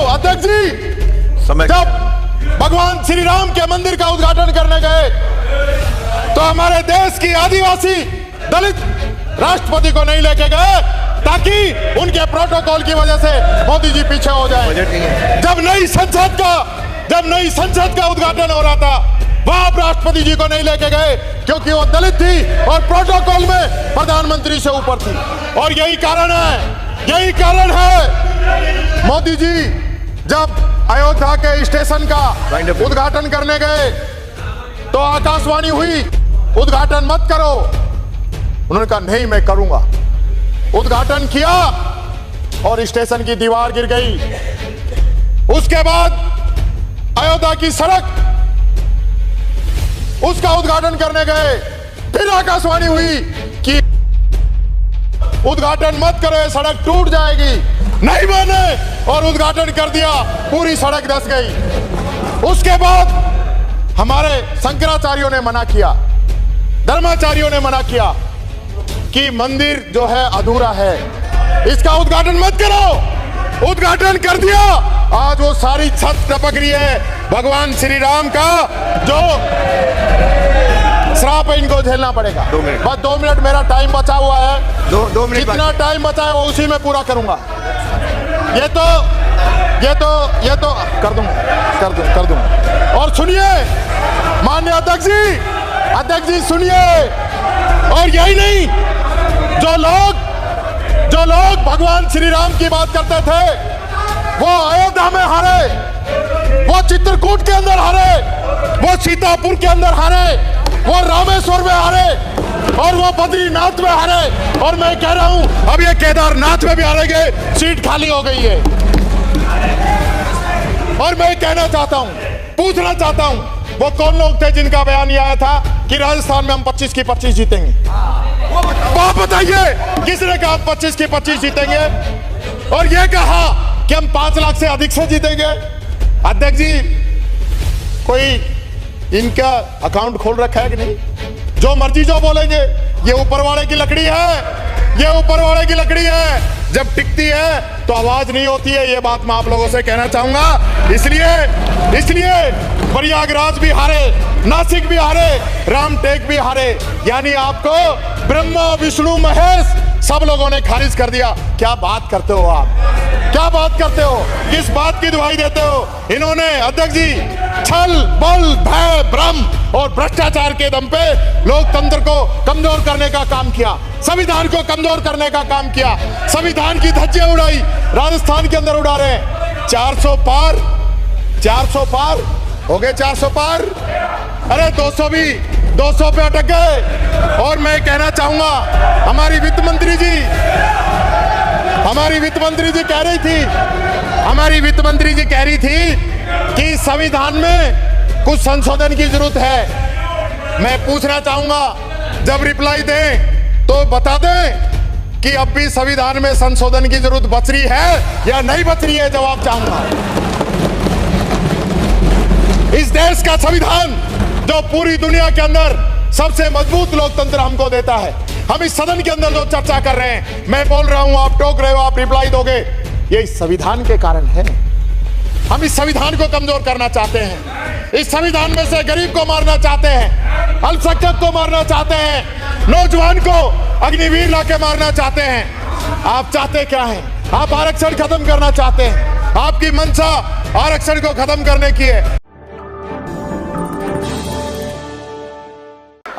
अध्यक्ष जी, जब भगवान श्री राम के मंदिर का उद्घाटन करने गए तो हमारे देश की आदिवासी दलित राष्ट्रपति को नहीं लेके गए ताकि उनके प्रोटोकॉल की वजह से मोदी जी पीछे हो जाए। जब नई संसद का उद्घाटन हो रहा था वहां आप राष्ट्रपति जी को नहीं लेके गए क्योंकि वो दलित थी और प्रोटोकॉल में प्रधानमंत्री से ऊपर थी। और यही कारण है मोदी जी जब अयोध्या के स्टेशन का उद्घाटन करने गए तो आकाशवाणी हुई उद्घाटन मत करो। उन्होंने कहा नहीं मैं करूंगा। उद्घाटन किया और स्टेशन की दीवार गिर गई। उसके बाद अयोध्या की सड़क उसका उद्घाटन करने गए, फिर आकाशवाणी हुई कि उद्घाटन मत करो ये सड़क टूट जाएगी। नहीं माने और उद्घाटन कर दिया, पूरी सड़क धंस गई। उसके बाद हमारे शंकराचार्यों ने मना किया, धर्माचार्यों ने मना किया कि मंदिर जो है अधूरा है, इसका उद्घाटन मत करो। उद्घाटन कर दिया, आज वो सारी छत टपक रही है भगवान श्री राम का जो श्राप इनको झेलना पड़ेगा। बस 2 मिनट मेरा टाइम बचा हुआ है। दो मिनट जितना टाइम बचा है वो उसी में पूरा करूंगा। ये तो कर दूंगा। और सुनिए माननीय अध्यक्ष जी सुनिए। और यही नहीं, जो लोग भगवान श्री राम की बात करते थे वो अयोध्या में हारे, वो चित्रकूट के अंदर हारे, वो सीतापुर के अंदर हारे, वो रामेश्वर में हारे और वो बद्रीनाथ में हारे। और मैं कह रहा हूं अब ये केदारनाथ में भी हारेंगे, सीट खाली हो गई है। और मैं कहना चाहता हूं, पूछना चाहता हूं, वो कौन लोग थे जिनका बयान ये आया था कि राजस्थान में हम 25 की 25 जीतेंगे? आप बताइए किसने कहा 25 की 25 जीतेंगे? और ये कहा कि हम 5 लाख से अधिक से जीतेंगे। अध्यक्ष जी कोई इनका अकाउंट खोल रखा है कि नहीं? जो मर्जी जो बोलेंगे, ये ऊपर वाले की लकड़ी है, ये ऊपर वाले की लकड़ी है। जब टिकती है तो आवाज नहीं होती है। ये बात मैं आप लोगों से कहना चाहूंगा। इसलिए प्रयागराज भी हारे, नासिक भी हारे, रामटेक भी हारे, यानी आपको ब्रह्मा विष्णु महेश सब लोगों ने खारिज कर दिया। क्या बात करते हो आप? क्या बात करते हो? किस बात की दुहाई देते हो? इन्होंने अध्यक्ष जी छल बल भय भ्रम और भ्रष्टाचार के दम पे लोकतंत्र को कमजोर करने का काम किया, संविधान को कमजोर करने का काम किया, संविधान की धज्जियां उड़ाई, राजस्थान के अंदर उड़ा रहे हैं। 400 पार हो गए, 400 पार। अरे 200 भी 200 पे अटक गए। और मैं कहना चाहूंगा हमारी वित्त मंत्री जी कह रही थी कि संविधान में कुछ संशोधन की जरूरत है। मैं पूछना चाहूंगा जब रिप्लाई दें तो बता दें कि अब भी संविधान में संशोधन की जरूरत बच रही है या नहीं बच रही है? जवाब चाहूंगा। इस देश का संविधान जो पूरी दुनिया के अंदर सबसे मजबूत लोकतंत्र हमको देता है, हम इस सदन के अंदर जो चर्चा कर रहे हैं, मैं बोल रहा हूं, आप टोक रहे हो, आप रिप्लाई दोगे, ये इस संविधान के कारण है। हम इस संविधान को कमजोर करना चाहते हैं, इस संविधान में से गरीब को मारना चाहते हैं, अल्पसंख्यक को मारना चाहते हैं, नौजवान को अग्निवीर लाके मारना चाहते हैं। आप चाहते क्या है? आप आरक्षण खत्म करना चाहते हैं। आपकी मंशा आरक्षण को खत्म करने की है।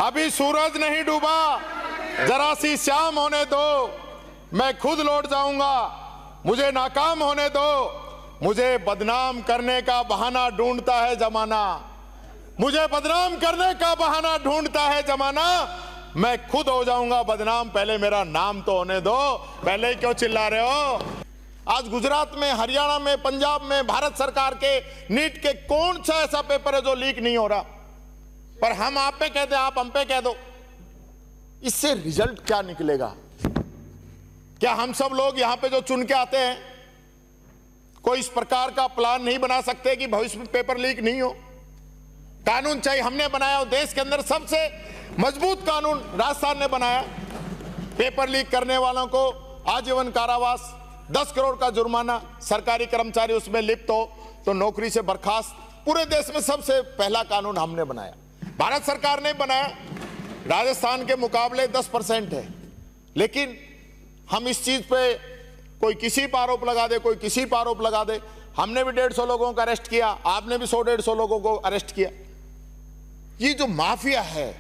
अभी सूरज नहीं डूबा, जरा सी शाम होने दो, मैं खुद लौट जाऊंगा, मुझे नाकाम होने दो, मुझे बदनाम करने का बहाना ढूंढता है जमाना, मुझे बदनाम करने का बहाना ढूंढता है जमाना, मैं खुद हो जाऊंगा बदनाम, पहले मेरा नाम तो होने दो। पहले क्यों चिल्ला रहे हो? आज गुजरात में, हरियाणा में, पंजाब में भारत सरकार के नीट के कौन सा ऐसा पेपर है जो लीक नहीं हो रहा? पर हम आप पे कह दें, आप हम पे कह दो, इससे रिजल्ट क्या निकलेगा? क्या हम सब लोग यहां पे जो चुन के आते हैं कोई इस प्रकार का प्लान नहीं बना सकते कि भविष्य में पेपर लीक नहीं हो? कानून चाहिए, हमने बनाया, देश के अंदर सबसे मजबूत कानून राजस्थान ने बनाया। पेपर लीक करने वालों को आजीवन कारावास, 10 करोड़ का जुर्माना, सरकारी कर्मचारी उसमें लिप्त हो तो नौकरी से बर्खास्त। पूरे देश में सबसे पहला कानून हमने बनाया, भारत सरकार ने बनाया। राजस्थान के मुकाबले 10% है, लेकिन हम इस चीज पे कोई किसी पर आरोप लगा दे, कोई किसी पर आरोप लगा दे। हमने भी 150 लोगों को अरेस्ट किया, आपने भी 100-150 लोगों को अरेस्ट किया। ये जो माफिया है,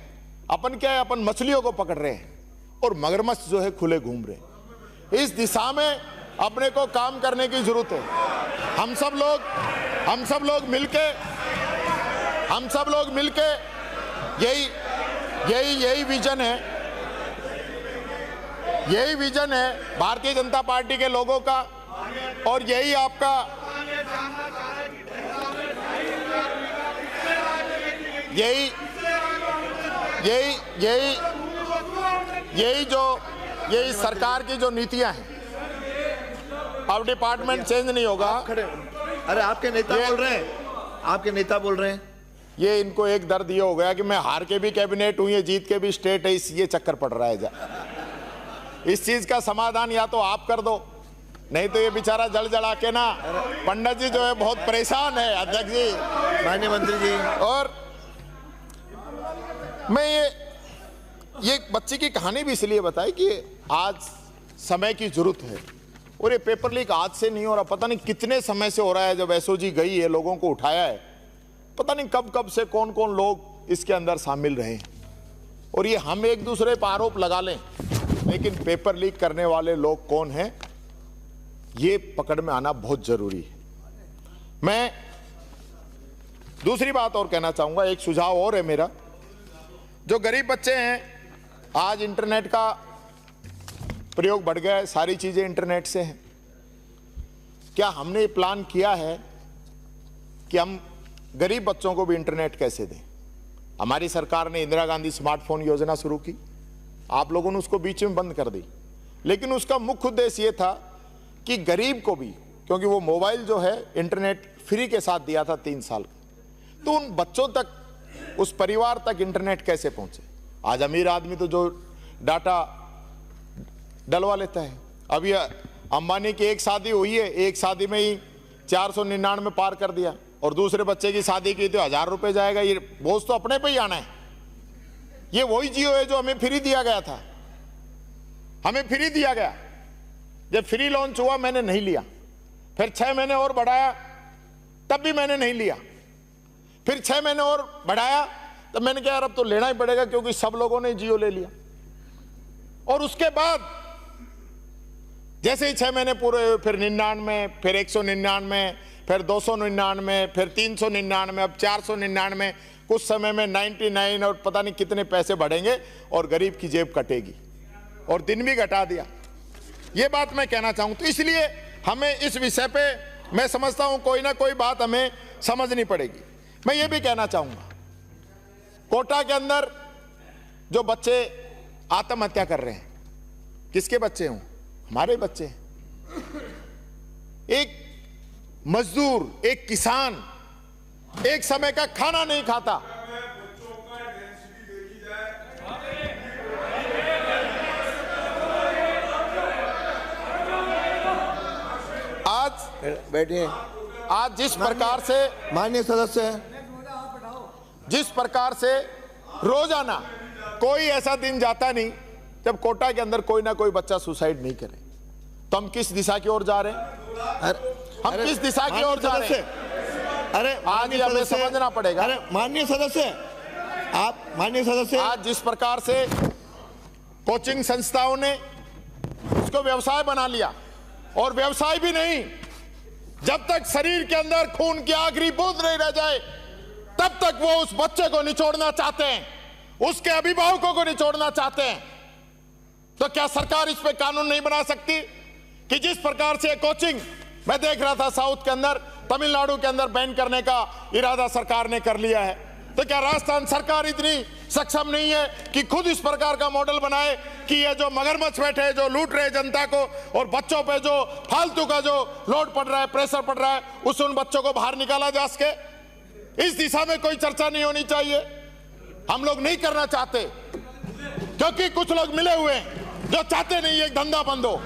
अपन क्या है, अपन मछलियों को पकड़ रहे हैं और मगरमच्छ जो है खुले घूम रहे हैं। इस दिशा में अपने को काम करने की जरूरत है। हम सब लोग मिलके यही विजन है भारतीय जनता पार्टी के लोगों का, और यही आपका यही सरकार की जो नीतियां हैं। अब डिपार्टमेंट चेंज नहीं होगा। अरे आपके नेता बोल रहे हैं, ये इनको एक दर्द ये हो गया कि मैं हार के भी कैबिनेट हूं, ये जीत के भी स्टेट है, ये चक्कर पड़ रहा है। इस चीज का समाधान या तो आप कर दो, नहीं तो ये बेचारा जल जला के ना पंडित जी जो है बहुत परेशान है। अध्यक्ष जी, माननीय मंत्री जी, और मैं ये बच्चे की कहानी भी इसलिए बताई कि आज समय की जरूरत है, और ये पेपर लीक आज से नहीं हो रहा, पता नहीं कितने समय से हो रहा है। जब एसओजी गई है, लोगों को उठाया है, पता नहीं कब से कौन कौन लोग इसके अंदर शामिल रहे हैं। और ये हम एक दूसरे पर आरोप लगा लें, लेकिन पेपर लीक करने वाले लोग कौन हैं, ये पकड़ में आना बहुत जरूरी है। मैं दूसरी बात और कहना चाहूंगा, एक सुझाव और है मेरा। जो गरीब बच्चे हैं, आज इंटरनेट का प्रयोग बढ़ गया है, सारी चीजें इंटरनेट से हैं। क्या हमने प्लान किया है कि हम गरीब बच्चों को भी इंटरनेट कैसे दें? हमारी सरकार ने इंदिरा गांधी स्मार्टफोन योजना शुरू की, आप लोगों ने उसको बीच में बंद कर दी, लेकिन उसका मुख्य उद्देश्य यह था कि गरीब को भी, क्योंकि वो मोबाइल जो है इंटरनेट फ्री के साथ दिया था 3 साल का, तो उन बच्चों तक, उस परिवार तक इंटरनेट कैसे पहुंचे। आज अमीर आदमी तो जो डाटा डलवा लेता है। अब ये अंबानी की एक शादी हुई है, एक शादी में ही 499 पार कर दिया, और दूसरे बच्चे की शादी की तो 1000 रुपये जाएगा। ये बोझ तो अपने पे ही आना है। ये वही जियो है जो हमें फ्री दिया गया था, हमें फ्री दिया गया। जब फ्री लॉन्च हुआ मैंने नहीं लिया, फिर 6 महीने और बढ़ाया, तब भी मैंने नहीं लिया, फिर 6 महीने और बढ़ाया, तब मैंने कहा यार अब तो लेना ही पड़ेगा, क्योंकि सब लोगों ने जियो ले लिया। और उसके बाद जैसे ही 6 महीने पूरे हुए, फिर 99, फिर 199, फिर 299, फिर 399, अब 499, कुछ समय में 99, और पता नहीं कितने पैसे बढ़ेंगे और गरीब की जेब कटेगी, और दिन भी घटा दिया। ये बात मैं कहना चाहूँ। तो इसलिए हमें इस विषय पे मैं समझता हूँ कोई ना कोई बात हमें समझनी पड़ेगी। मैं ये भी कहना चाहूँगा, कोटा के अंदर जो बच्चे आत्महत्या कर रहे हैं, किसके बच्चे हों? हमारे बच्चे हैं। एक मजदूर, एक किसान एक समय का खाना नहीं खाता। आज बैठिए। आज जिस प्रकार से माननीय सदस्य, जिस प्रकार से रोजाना कोई ऐसा दिन जाता नहीं जब कोटा के अंदर कोई ना कोई बच्चा सुसाइड नहीं करे, तो हम किस दिशा की ओर जा रहे हैं? हम किस दिशा की ओर जा रहे हैं? अरे आज ये हमें समझना पड़ेगा। अरे माननीय सदस्य, आज जिस प्रकार से कोचिंग संस्थाओं ने उसको व्यवसाय बना लिया, और व्यवसाय भी नहीं, जब तक शरीर के अंदर खून की आखिरी बूंद नहीं रह जाए तब तक वो उस बच्चे को निचोड़ना चाहते हैं, उसके अभिभावकों को निचोड़ना चाहते हैं। तो क्या सरकार इस पे कानून नहीं बना सकती कि जिस प्रकार से कोचिंग मैं देख रहा था साउथ के अंदर, तमिलनाडु के अंदर बैन करने का इरादा सरकार ने कर लिया है, तो क्या राजस्थान सरकार इतनी सक्षम नहीं है कि खुद इस प्रकार का मॉडल बनाए कि ये जो मगरमच्छ बैठे हैं, जो लूट रहे जनता को, और बच्चों पे जो फालतू का जो लोड पड़ रहा है, प्रेशर पड़ रहा है, उससे उन बच्चों को बाहर निकाला जा सके? इस दिशा में कोई चर्चा नहीं होनी चाहिए? हम लोग नहीं करना चाहते, क्योंकि कुछ लोग मिले हुए हैं जो चाहते नहीं एक धंधा बंद हो।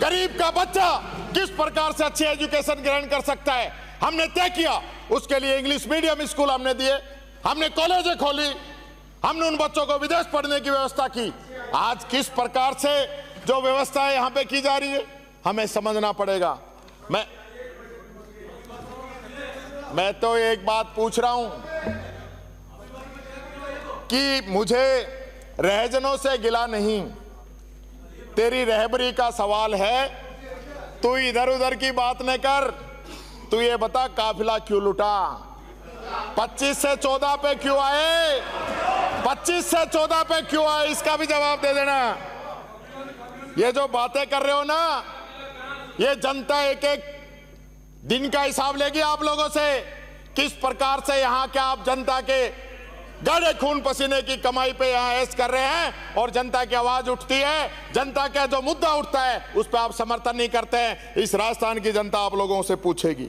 गरीब का बच्चा किस प्रकार से अच्छी एजुकेशन ग्रहण कर सकता है, हमने तय किया। उसके लिए इंग्लिश मीडियम स्कूल हमने दिए, हमने कॉलेजें खोली, हमने उन बच्चों को विदेश पढ़ने की व्यवस्था की। आज किस प्रकार से जो व्यवस्था यहां पे की जा रही है हमें समझना पड़ेगा। मैं तो एक बात पूछ रहा हूं कि मुझे रहजनों से गिला नहीं, तेरी रहबरी का सवाल है। तू इधर उधर की बात न कर, तू ये बता काफिला क्यों लुटा, 25 से 14 पे क्यों आए, 25 से 14 पे क्यों आए, इसका भी जवाब दे देना। ये जो बातें कर रहे हो ना, ये जनता एक एक दिन का हिसाब लेगी आप लोगों से, किस प्रकार से यहां के आप जनता के गाढ़े खून पसीने की कमाई पे यहां ऐश कर रहे हैं और जनता की आवाज उठती है, जनता का जो मुद्दा उठता है उस पर आप समर्थन नहीं करते हैं। इस राजस्थान की जनता आप लोगों से पूछेगी।